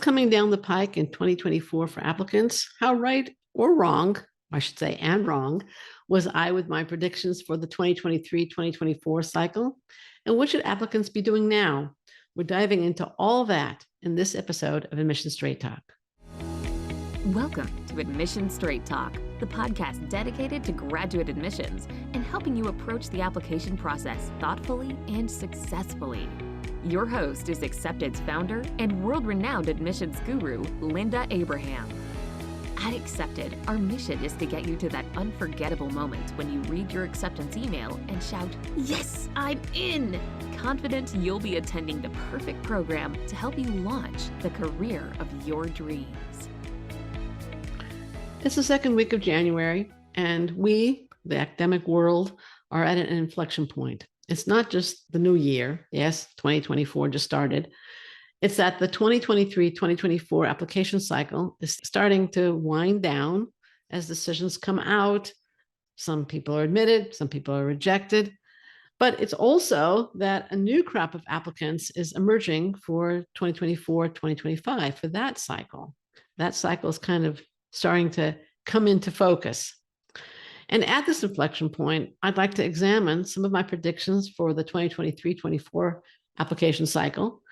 coming down the pike in 2024 for applicants? How right or wrong, I should say, and wrong, was I with my predictions for the 2023-2024 cycle? And what should applicants be doing now? We're diving into all that in this episode of Admission Straight Talk. Welcome to Admission Straight Talk, the podcast dedicated to graduate admissions and helping you approach the application process thoughtfully and successfully. Your host is Accepted's founder and world-renowned admissions guru, Linda Abraham. At Accepted, our mission is to get you to that unforgettable moment when you read your acceptance email and shout, "Yes, I'm in!" confident you'll be attending the perfect program to help you launch the career of your dreams. It's the second week of January, and we, the academic world, are at an inflection point. It's not just the new year. Yes, 2024 just started. It's that the 2023-2024 application cycle is starting to wind down as decisions come out. Some people are admitted, some people are rejected. But it's also that a new crop of applicants is emerging for 2024-2025 for that cycle. That cycle is kind of starting to come into focus. And at this inflection point, I'd like to examine some of my predictions for the 2023-24 application cycle.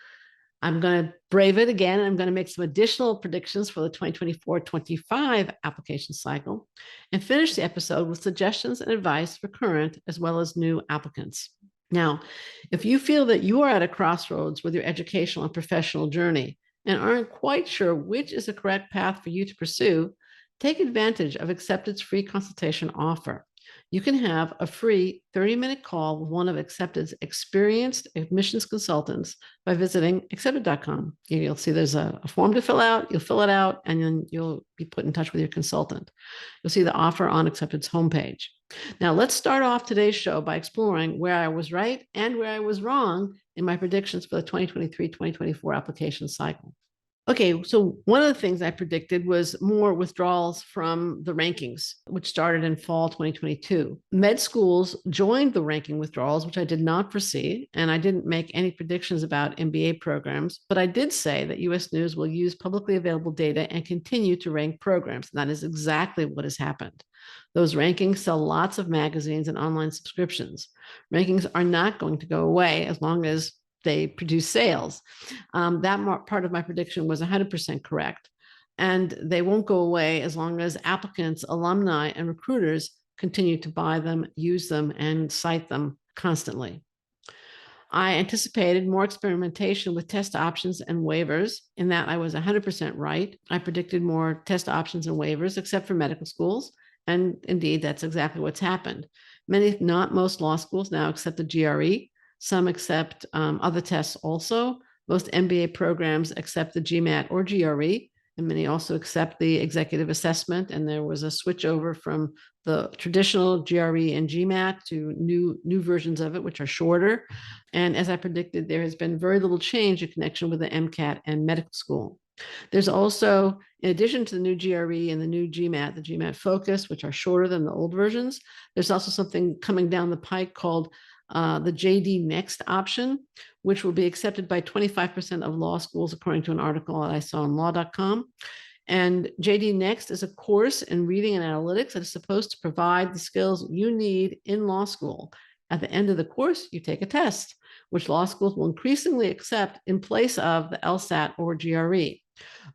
I'm going to brave it again. I'm going to make some additional predictions for the 2024-25 application cycle and finish the episode with suggestions and advice for current as well as new applicants. Now, if you feel that you are at a crossroads with your educational and professional journey and aren't quite sure which is the correct path for you to pursue, take advantage of Accepted's free consultation offer. You can have a free 30-minute call with one of Accepted's experienced admissions consultants by visiting accepted.com. You'll see there's a form to fill out. You'll fill it out, and then you'll be put in touch with your consultant. You'll see the offer on Accepted's homepage. Now, let's start off today's show by exploring where I was right and where I was wrong in my predictions for the 2023-2024 application cycle. Okay, so one of the things I predicted was more withdrawals from the rankings, which started in fall 2022. Med schools joined the ranking withdrawals, which I did not foresee, and I didn't make any predictions about MBA programs, but I did say that U.S. News will use publicly available data and continue to rank programs. And that is exactly what has happened. Those rankings sell lots of magazines and online subscriptions. Rankings are not going to go away as long as they produce sales. That part of my prediction was 100% correct. And they won't go away as long as applicants, alumni, and recruiters continue to buy them, use them, and cite them constantly. I anticipated more experimentation with test options and waivers. In that, I was 100% right. I predicted more test options and waivers, except for medical schools. And indeed, that's exactly what's happened. Many, if not most, law schools now accept the GRE. Some accept other tests also. Most MBA programs accept the GMAT or GRE, and many also accept the executive assessment. And there was a switch over from the traditional GRE and GMAT to new versions of it, which are shorter. And as I predicted, there has been very little change in connection with the MCAT and medical school. There's also, in addition to the new GRE and the new GMAT, the GMAT Focus, which are shorter than the old versions, there's also something coming down the pike called the JD Next option, which will be accepted by 25% of law schools, according to an article that I saw on law.com. And JD Next is a course in reading and analytics that is supposed to provide the skills you need in law school. At the end of the course, you take a test, which law schools will increasingly accept in place of the LSAT or GRE.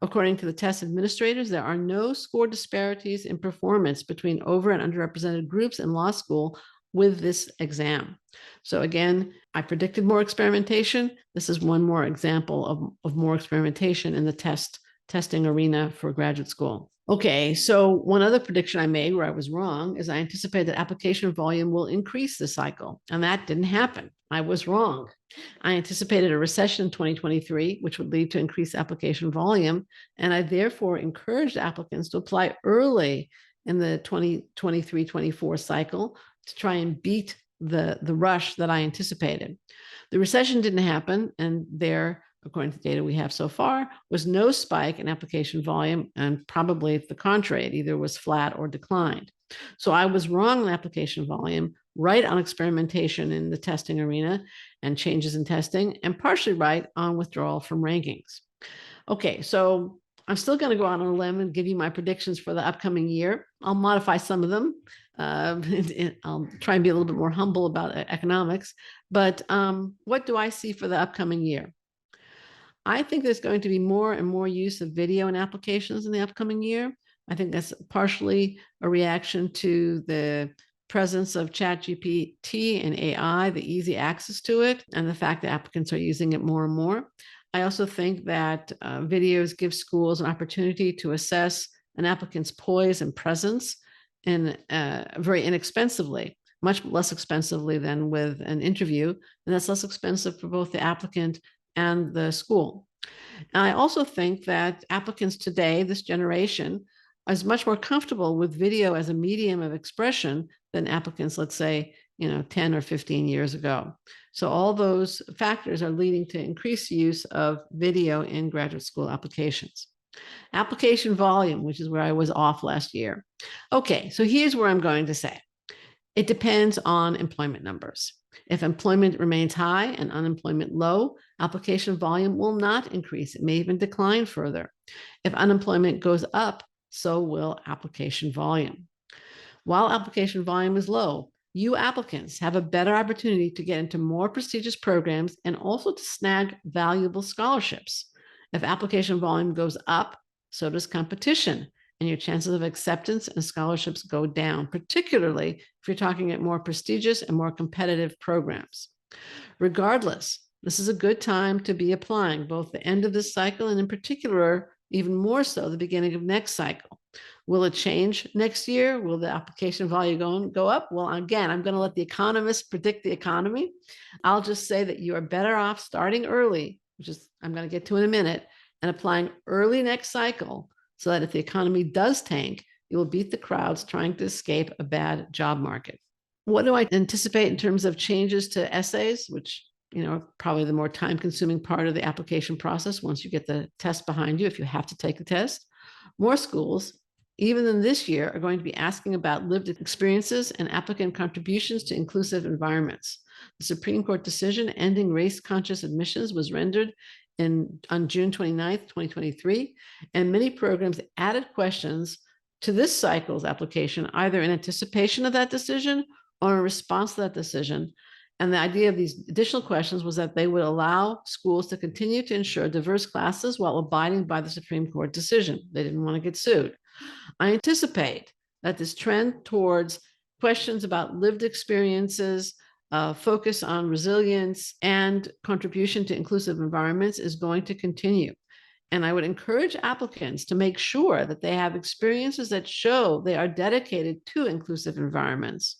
According to the test administrators, there are no score disparities in performance between over and underrepresented groups in law school with this exam. So again, I predicted more experimentation. This is one more example of more experimentation in the testing arena for graduate school. Okay, so one other prediction I made where I was wrong is I anticipated that application volume will increase this cycle, and that didn't happen. I was wrong. I anticipated a recession in 2023, which would lead to increased application volume, and I therefore encouraged applicants to apply early in the 2023-24 cycle to try and beat the rush that I anticipated. The recession didn't happen, and there, according to the data we have so far, was no spike in application volume, and probably the contrary, it either was flat or declined. So I was wrong on application volume, right on experimentation in the testing arena and changes in testing, and partially right on withdrawal from rankings. Okay, so I'm still going to go out on a limb and give you my predictions for the upcoming year. I'll modify some of them. I'll try and be a little bit more humble about economics. But what do I see for the upcoming year? I think there's going to be more and more use of video in applications in the upcoming year. I think that's partially a reaction to the presence of ChatGPT and AI, the easy access to it, and the fact that applicants are using it more and more. I also think that videos give schools an opportunity to assess an applicant's poise and presence in very inexpensively, much less expensively than with an interview. And that's less expensive for both the applicant and the school. And I also think that applicants today, this generation, is much more comfortable with video as a medium of expression than applicants, let's say, 10 or 15 years ago. So all those factors are leading to increased use of video in graduate school applications. Application volume, which is where I was off last year. Okay, so here's where I'm going to say. It depends on employment numbers. If employment remains high and unemployment low, application volume will not increase. It may even decline further. If unemployment goes up, so will application volume. While application volume is low, you applicants have a better opportunity to get into more prestigious programs and also to snag valuable scholarships. If application volume goes up, so does competition, and your chances of acceptance and scholarships go down, particularly if you're talking at more prestigious and more competitive programs. Regardless, this is a good time to be applying, both the end of this cycle and in particular, even more so, the beginning of next cycle. Will it change next year? Will the application volume go up? Well, again, I'm going to let the economists predict the economy. I'll just say that you are better off starting early, which is I'm going to get to in a minute, and applying early next cycle so that if the economy does tank, you will beat the crowds trying to escape a bad job market. What do I anticipate in terms of changes to essays, which probably the more time-consuming part of the application process once you get the test behind you, if you have to take the test? More schools, even in this year, are going to be asking about lived experiences and applicant contributions to inclusive environments. The Supreme Court decision ending race-conscious admissions was rendered on June 29th, 2023, and many programs added questions to this cycle's application, either in anticipation of that decision or in response to that decision. And the idea of these additional questions was that they would allow schools to continue to ensure diverse classes while abiding by the Supreme Court decision. They didn't want to get sued. I anticipate that this trend towards questions about lived experiences, focus on resilience and contribution to inclusive environments is going to continue. And I would encourage applicants to make sure that they have experiences that show they are dedicated to inclusive environments.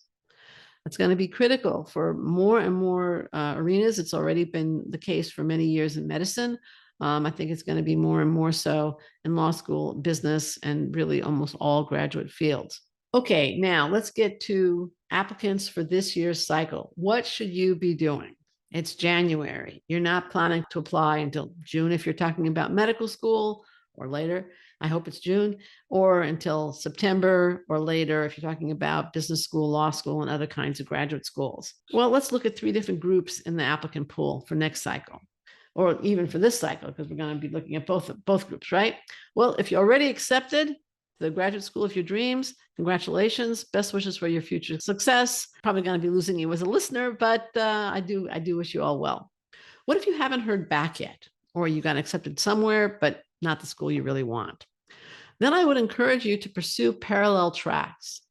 It's going to be critical for more and more arenas. It's already been the case for many years in medicine. I think it's going to be more and more so in law school, business, and really almost all graduate fields. Okay, now let's get to applicants for this year's cycle. What should you be doing? It's January. You're not planning to apply until June if you're talking about medical school, or later. I hope it's June, or until September or later if you're talking about business school, law school, and other kinds of graduate schools. Well, let's look at 3 different groups in the applicant pool for next cycle, or even for this cycle, because we're going to be looking at both groups, right? Well, if you're already accepted the graduate school of your dreams, congratulations, best wishes for your future success. Probably going to be losing you as a listener, but I do wish you all well. What if you haven't heard back yet, or you got accepted somewhere, but not the school you really want? Then I would encourage you to pursue parallel tracks.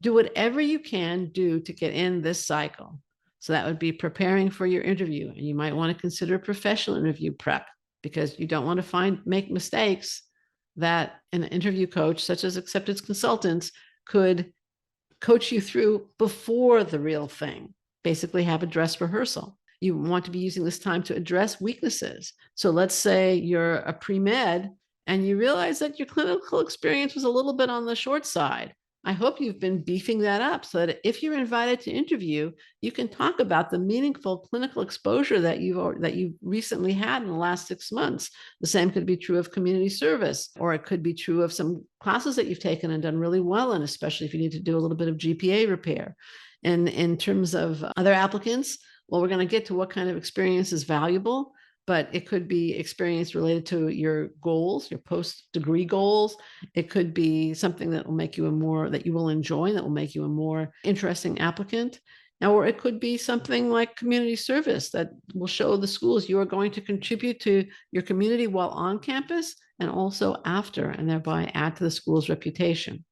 Do whatever you can do to get in this cycle. So that would be preparing for your interview, and you might want to consider professional interview prep, because you don't want to make mistakes that an interview coach, such as acceptance consultants, could coach you through before the real thing. Basically have a dress rehearsal. You want to be using this time to address weaknesses. So let's say you're a pre-med and you realize that your clinical experience was a little bit on the short side. I hope you've been beefing that up so that if you're invited to interview, you can talk about the meaningful clinical exposure that you've recently had in the last 6 months. The same could be true of community service, or it could be true of some classes that you've taken and done really well in, especially if you need to do a little bit of GPA repair. And in terms of other applicants, well, we're going to get to what kind of experience is valuable. but it could be experience related to your goals, your post-degree goals. It could be something that will make you that you will enjoy, that will make you a more interesting applicant. Or it could be something like community service that will show the schools you are going to contribute to your community while on campus and also after, and thereby add to the school's reputation.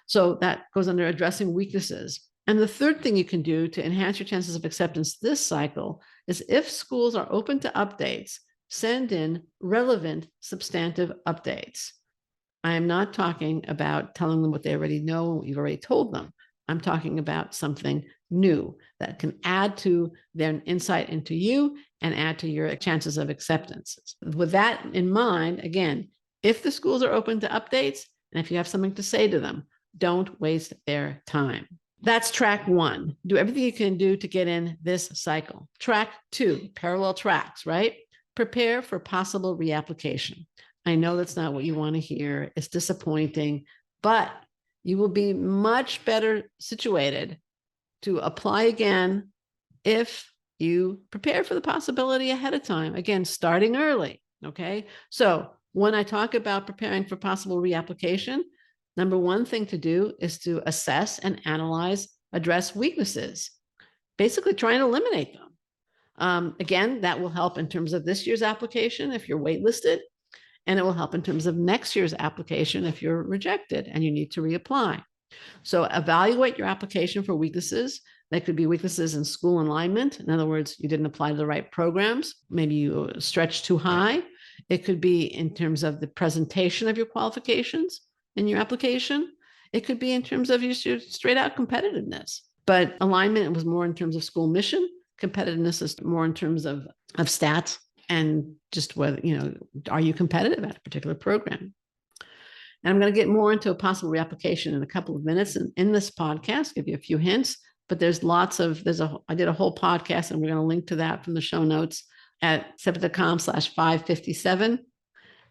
So that goes under addressing weaknesses. And the third thing you can do to enhance your chances of acceptance this cycle is if schools are open to updates, send in relevant substantive updates. I am not talking about telling them what they already know and what you've already told them. I'm talking about something new that can add to their insight into you and add to your chances of acceptance. With that in mind, again, if the schools are open to updates and if you have something to say to them, don't waste their time. That's track one. Do everything you can do to get in this cycle. Track two, parallel tracks, right? Prepare for possible reapplication. I know that's not what you want to hear. It's disappointing, but you will be much better situated to apply again if you prepare for the possibility ahead of time. Again, starting early, okay? So when I talk about preparing for possible reapplication, number one thing to do is to assess and analyze, address weaknesses, basically try and eliminate them. Again, that will help in terms of this year's application if you're waitlisted, and it will help in terms of next year's application if you're rejected and you need to reapply. So evaluate your application for weaknesses. That could be weaknesses in school alignment. In other words, you didn't apply to the right programs. Maybe you stretched too high. It could be in terms of the presentation of your qualifications in your application. It could be in terms of your straight out competitiveness. But alignment was more in terms of school mission. Competitiveness is more in terms of stats and just whether, are you competitive at a particular program? And I'm going to get more into a possible reapplication in a couple of minutes in this podcast, give you a few hints, but I did a whole podcast and we're going to link to that from the show notes at SEPTA.com/557.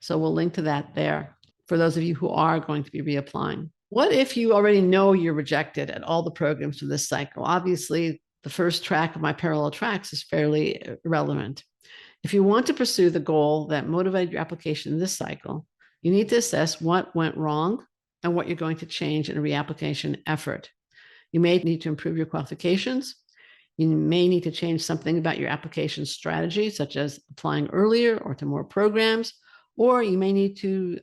So we'll link to that there for those of you who are going to be reapplying. What if you already know you're rejected at all the programs for this cycle? Obviously, the first track of my parallel tracks is fairly irrelevant. If you want to pursue the goal that motivated your application this cycle, you need to assess what went wrong and what you're going to change in a reapplication effort. You may need to improve your qualifications. You may need to change something about your application strategy, such as applying earlier or to more programs, or you may need to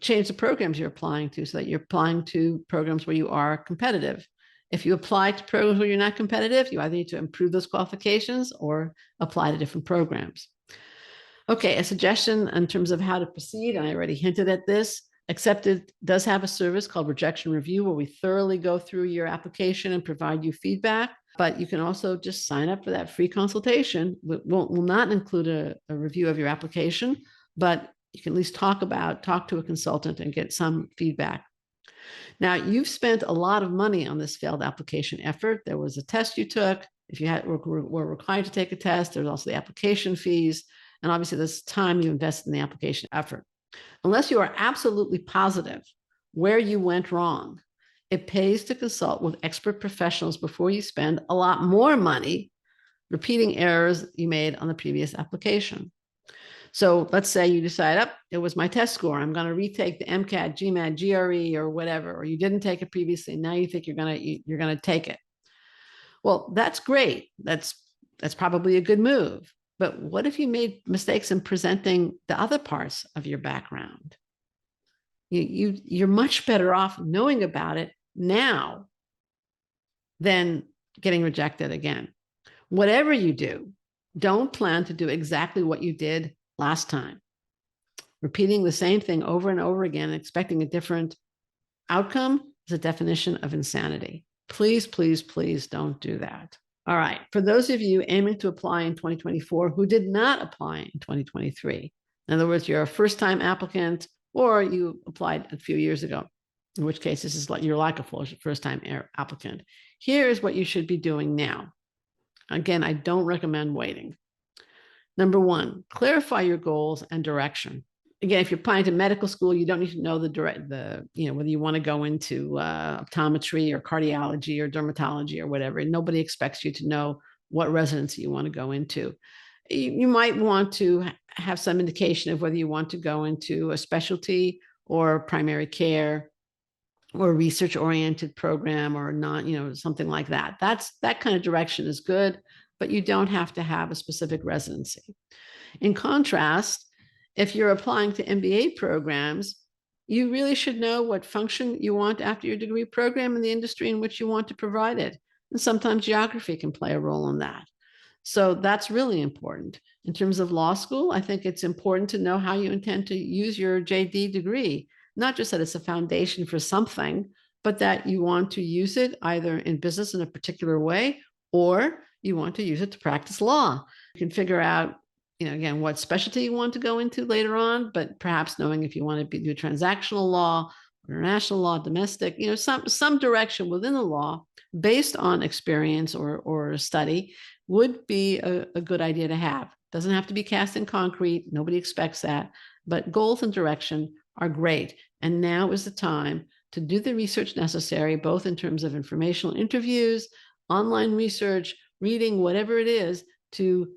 change the programs you're applying to so that you're applying to programs where you are competitive. If you apply to programs where you're not competitive, you either need to improve those qualifications or apply to different programs. Okay, a suggestion in terms of how to proceed, and I already hinted at this. Accepted does have a service called Rejection Review where we thoroughly go through your application and provide you feedback, but you can also just sign up for that free consultation. Will not include a review of your application, but you can at least talk to a consultant and get some feedback. Now, you've spent a lot of money on this failed application effort. There was a test you took. If you were required to take a test, there's also the application fees. And obviously, this time you invested in the application effort. Unless you are absolutely positive where you went wrong, it pays to consult with expert professionals before you spend a lot more money repeating errors you made on the previous application. So let's say you decide, it was my test score. I'm going to retake the MCAT, GMAT, GRE, or whatever, or you didn't take it previously. Now you think you're going to take it. Well, that's great. That's probably a good move. But what if you made mistakes in presenting the other parts of your background? You're much better off knowing about it now than getting rejected again. Whatever you do, don't plan to do exactly what you did last time. Repeating the same thing over and over again, expecting a different outcome is a definition of insanity. Please, please, please don't do that. All right. For those of you aiming to apply in 2024 who did not apply in 2023, in other words, you're a first-time applicant or you applied a few years ago, in which case this is like you're like a first-time applicant. Here's what you should be doing now. Again, I don't recommend waiting. Number one, clarify your goals and direction. Again, if you're applying to medical school, you don't need to know whether you want to go into optometry or cardiology or dermatology or whatever. Nobody expects you to know what residency you want to go into. You might want to have some indication of whether you want to go into a specialty or primary care or research-oriented program or not, something like that. That kind of direction is good, but you don't have to have a specific residency. In contrast, if you're applying to MBA programs, you really should know what function you want after your degree program in the industry in which you want to provide it. And sometimes geography can play a role in that. So that's really important. In terms of law school, I think it's important to know how you intend to use your JD degree, not just that it's a foundation for something, but that you want to use it either in business in a particular way, or you want to use it to practice law. You can figure out, again, what specialty you want to go into later on, but perhaps knowing if you want to do transactional law, international law, domestic, some direction within the law based on experience or study would be a good idea to have. Doesn't have to be cast in concrete. Nobody expects that, but goals and direction are great. And now is the time to do the research necessary, both in terms of informational interviews, online research, reading, whatever it is, to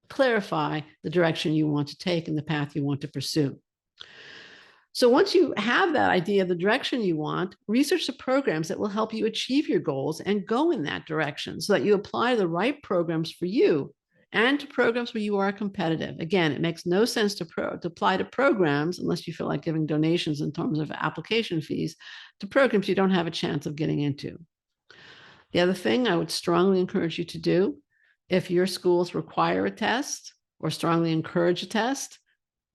clarify the direction you want to take and the path you want to pursue. So once you have that idea of the direction you want, research the programs that will help you achieve your goals and go in that direction so that you apply the right programs for you and to programs where you are competitive. Again, it makes no sense to apply to programs unless you feel like giving donations in terms of application fees to programs you don't have a chance of getting into. The other thing I would strongly encourage you to do, if your schools require a test or strongly encourage a test,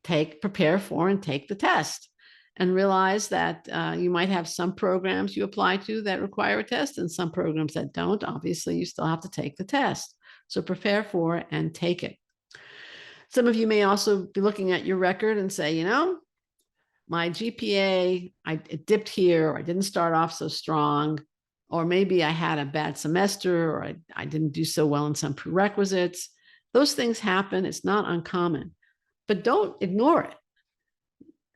prepare for and take the test. And realize that you might have some programs you apply to that require a test and some programs that don't. Obviously, you still have to take the test. So prepare for and take it. Some of you may also be looking at your record and say, my GPA, it dipped here, or I didn't start off so strong, or maybe I had a bad semester, or I didn't do so well in some prerequisites. Those things happen. It's not uncommon, but don't ignore it.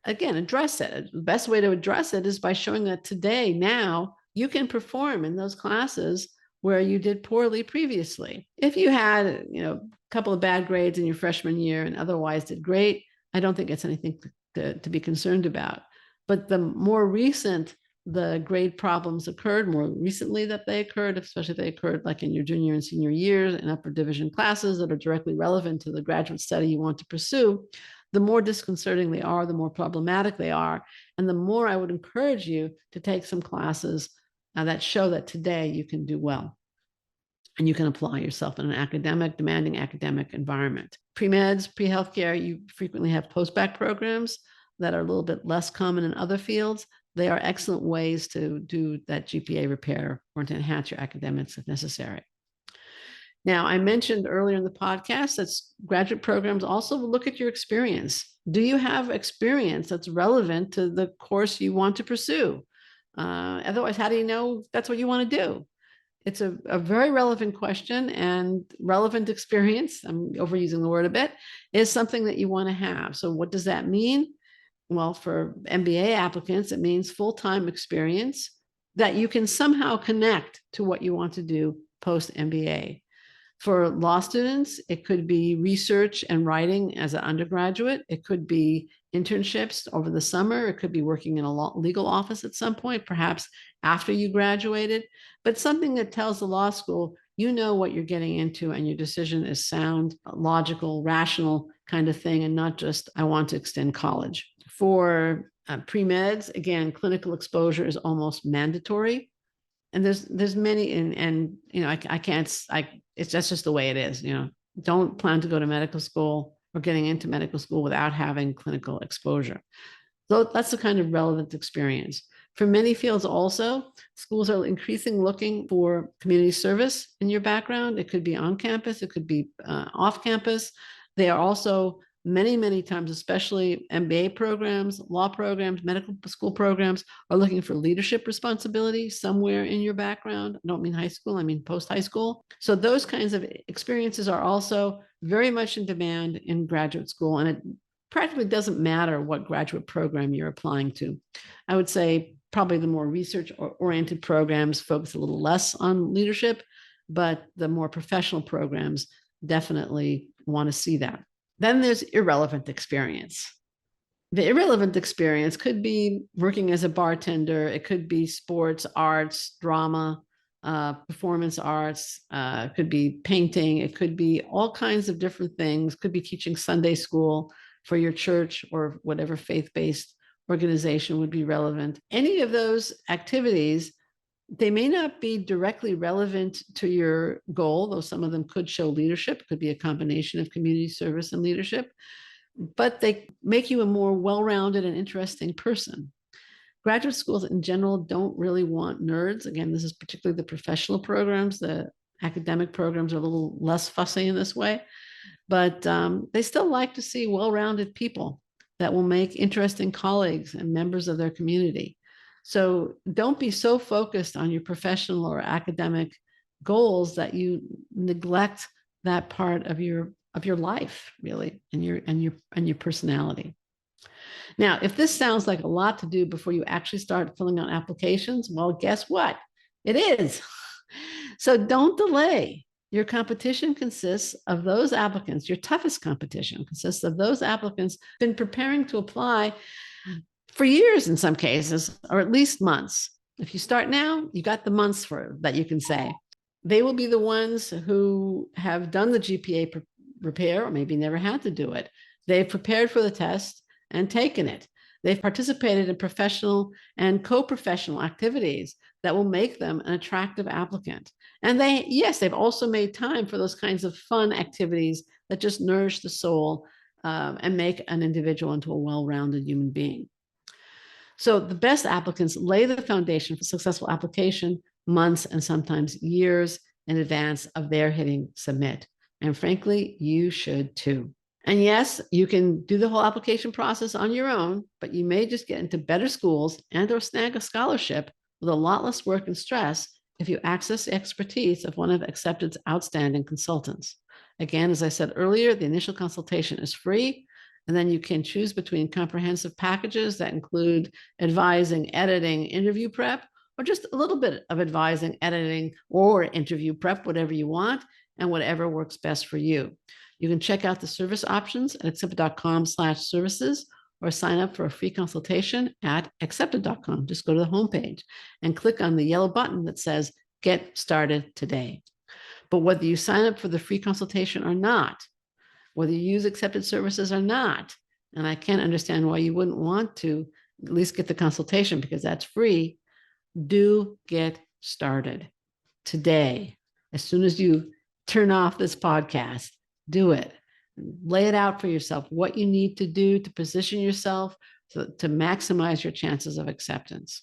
Again, address it. The best way to address it is by showing that today, now, you can perform in those classes where you did poorly previously. If you had, a couple of bad grades in your freshman year and otherwise did great, I don't think it's anything to be concerned about. But the more recent the grade problems occurred, more recently that they occurred, especially if they occurred like in your junior and senior years in upper division classes that are directly relevant to the graduate study you want to pursue, the more disconcerting they are, the more problematic they are, and the more I would encourage you to take some classes that show that today you can do well and you can apply yourself in an demanding academic environment. Pre-meds, pre-healthcare, you frequently have post-bac programs that are a little bit less common in other fields. They are excellent ways to do that GPA repair or to enhance your academics if necessary. Now, I mentioned earlier in the podcast that graduate programs also look at your experience. Do you have experience that's relevant to the course you want to pursue? Otherwise, how do you know that's what you want to do? It's a very relevant question, and relevant experience, I'm overusing the word a bit, is something that you want to have. So what does that mean? Well, for MBA applicants, it means full-time experience that you can somehow connect to what you want to do post-MBA. For law students, it could be research and writing as an undergraduate. It could be internships over the summer. It could be working in a legal office at some point, perhaps after you graduated, but something that tells the law school, you know what you're getting into and your decision is sound, logical, rational kind of thing, and not just, I want to extend college. For pre-meds, again, clinical exposure is almost mandatory. And there's many, and it's just the way it is. Don't plan to go to medical school or getting into medical school without having clinical exposure. So that's the kind of relevant experience. For many fields also, schools are increasingly looking for community service in your background. It could be on campus, it could be off campus. They are also many times, especially MBA programs, law programs, medical school programs, are looking for leadership responsibility somewhere in your background. I don't mean high school, I mean post-high school. So those kinds of experiences are also very much in demand in graduate school, and it practically doesn't matter what graduate program you're applying to. I would say probably the more research-oriented programs focus a little less on leadership, but the more professional programs definitely want to see that. Then there's irrelevant experience. The irrelevant experience could be working as a bartender. It could be sports, arts, drama, performance arts. It could be painting. It could be all kinds of different things. It could be teaching Sunday school for your church or whatever faith-based organization would be relevant. Any of those activities, they may not be directly relevant to your goal, though some of them could show leadership. It could be a combination of community service and leadership, but they make you a more well-rounded and interesting person. Graduate schools in general don't really want nerds. Again, this is particularly the professional programs. The academic programs are a little less fussy in this way, but they still like to see well-rounded people that will make interesting colleagues and members of their community. So don't be so focused on your professional or academic goals that you neglect that part of your life, really, and your personality. Now, if this sounds like a lot to do before you actually start filling out applications, well, guess what? It is. So don't delay. Your competition consists of those applicants. Your toughest competition consists of those applicants been preparing to apply for years in some cases, or at least months. If you start now, you got the months for that you can say. They will be the ones who have done the GPA repair, or maybe never had to do it. They've prepared for the test and taken it. They've participated in professional and co-professional activities that will make them an attractive applicant. And they've also made time for those kinds of fun activities that just nourish the soul and make an individual into a well-rounded human being. So the best applicants lay the foundation for successful application months and sometimes years in advance of their hitting submit. And frankly, you should too. And yes, you can do the whole application process on your own, but you may just get into better schools and or snag a scholarship with a lot less work and stress if you access the expertise of one of Accepted's outstanding consultants. Again, as I said earlier, the initial consultation is free, and then you can choose between comprehensive packages that include advising, editing, interview prep, or just a little bit of advising, editing, or interview prep, whatever you want, and whatever works best for you. You can check out the service options at accepted.com/services or sign up for a free consultation at accepted.com. Just go to the homepage and click on the yellow button that says Get Started Today. But whether you sign up for the free consultation or not, whether you use Accepted services or not, and I can't understand why you wouldn't want to at least get the consultation because that's free, do get started today. As soon as you turn off this podcast, do it. Lay it out for yourself, what you need to do to position yourself to maximize your chances of acceptance.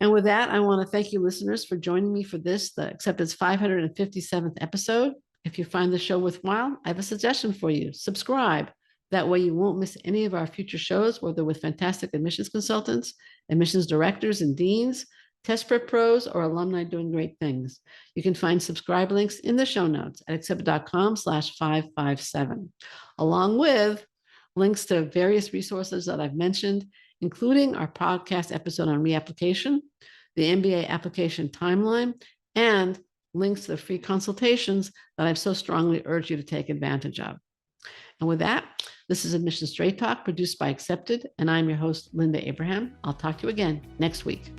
And with that, I want to thank you listeners for joining me for this, the Accepted's 557th episode. If you find the show worthwhile, I have a suggestion for you. Subscribe. That way you won't miss any of our future shows, whether with fantastic admissions consultants, admissions directors and deans, test prep pros, or alumni doing great things. You can find subscribe links in the show notes at accepted.com/557, along with links to various resources that I've mentioned, including our podcast episode on reapplication, the MBA application timeline, and links to the free consultations that I've so strongly urged you to take advantage of. And with that, this is Admission Straight Talk produced by Accepted, and I'm your host, Linda Abraham. I'll talk to you again next week.